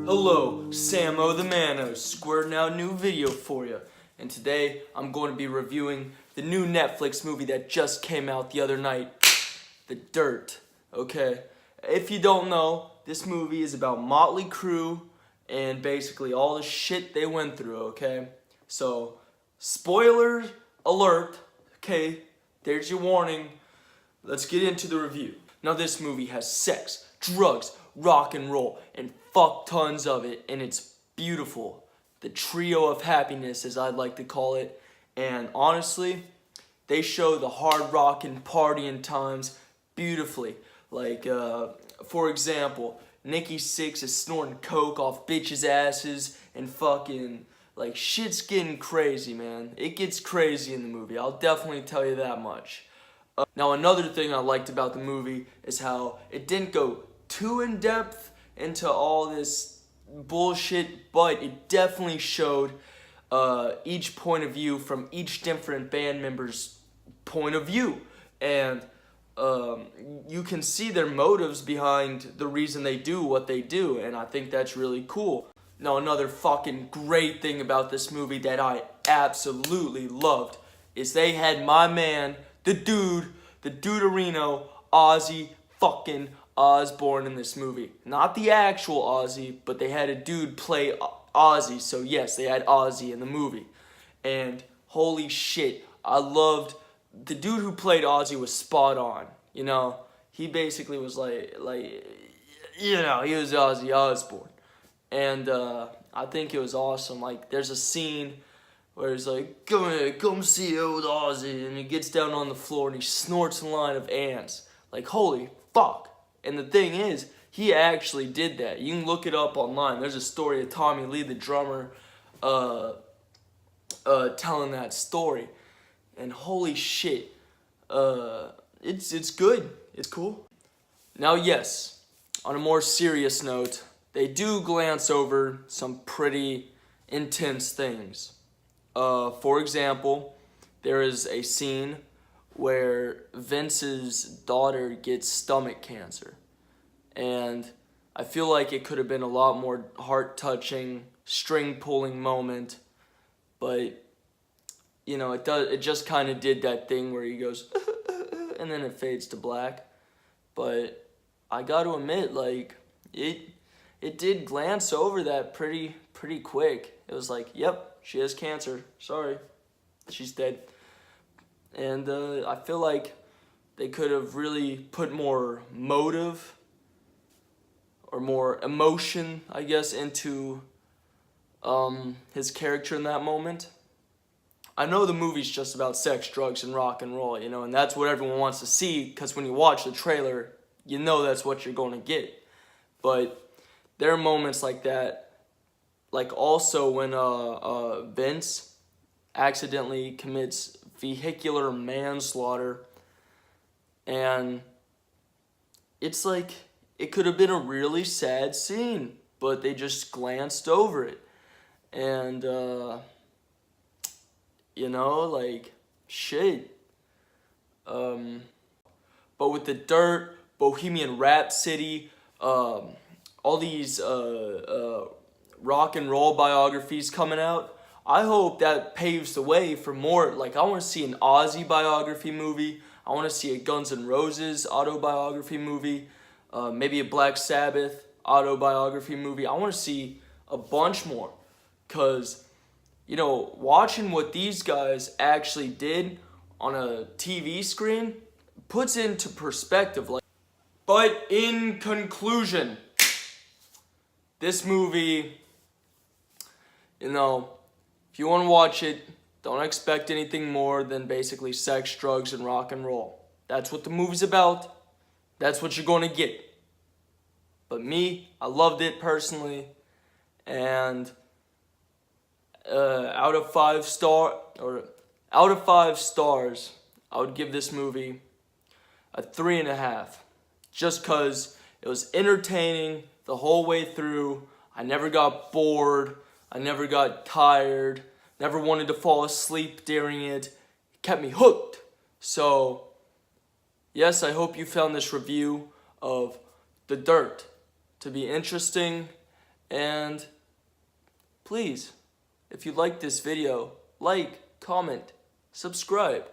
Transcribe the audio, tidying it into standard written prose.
Hello, Samo the Mano, squirting out a new video for you. And today, I'm going to be reviewing the new Netflix movie that just came out the other night, The Dirt, okay? If you don't know, this movie is about Motley Crue and basically all the shit they went through, okay? So, spoiler alert, okay? There's your warning. Let's get into the review. Now, this movie has sex, drugs, rock and roll, and fuck tons of it, and it's beautiful. The trio of happiness, as I'd like to call it. And honestly, they show the hard rockin' partying times beautifully. Like, for example, Nikki Sixx is snorting coke off bitches' asses and fucking, like, shit's getting crazy, man. It gets crazy in the movie, I'll definitely tell you that much. Now, another thing I liked about the movie is how it didn't go too in-depth into all this bullshit, but it definitely showed each point of view from each different band member's point of view. And you can see their motives behind the reason they do what they do, and I think that's really cool. Now, another fucking great thing about this movie that I absolutely loved is they had my man, the Duderino, Ozzy fucking Osbourne in this movie. Not the actual Ozzy, but they had a dude play Ozzy, so yes, they had Ozzy in the movie. And holy shit, I loved, the dude who played Ozzy was spot on, you know? He basically was like, you know, he was Ozzy Osbourne. And I think it was awesome. Like, there's a scene where he's like, come see old Ozzy, and he gets down on the floor and he snorts a line of ants. Like, holy fuck. And the thing is, he actually did that. You can look it up online. There's a story of Tommy Lee, the drummer, telling that story. And holy shit, it's good. It's cool. Now, yes, on a more serious note, they do glance over some pretty intense things. For example, there is a scene where Vince's daughter gets stomach cancer. And I feel like it could have been a lot more heart-touching, string-pulling moment. But, you know, it just kind of did that thing where he goes, and then it fades to black. But I got to admit, like, it did glance over that pretty quick. It was like, yep, she has cancer. Sorry, she's dead. And I feel like they could have really put more motive or more emotion, I guess, into his character in that moment. I know the movie's just about sex, drugs, and rock and roll, you know, and that's what everyone wants to see, because when you watch the trailer, you know that's what you're going to get. But there are moments like that, like also when Vince accidentally commits vehicular manslaughter, and it's like, it could have been a really sad scene, but they just glanced over it. And, you know, like, shit. But with The Dirt, Bohemian Rhapsody, all these rock and roll biographies coming out, I hope that paves the way for more. Like, I want to see an Ozzy biography movie. I want to see a Guns N' Roses autobiography movie. Maybe a Black Sabbath autobiography movie. I want to see a bunch more. Because, you know, watching what these guys actually did on a TV screen puts into perspective. Like, but in conclusion, this movie, you know, if you want to watch it, don't expect anything more than basically sex, drugs, and rock and roll. That's what the movie's about. That's what you're going to get. But me, I loved it personally. And out of 5 stars, I would give this movie a 3.5. Just because it was entertaining the whole way through. I never got bored. I never got tired. Never wanted to fall asleep during it. It kept me hooked. So, yes, I hope you found this review of The Dirt to be interesting And please, if you like this video, like, comment, subscribe.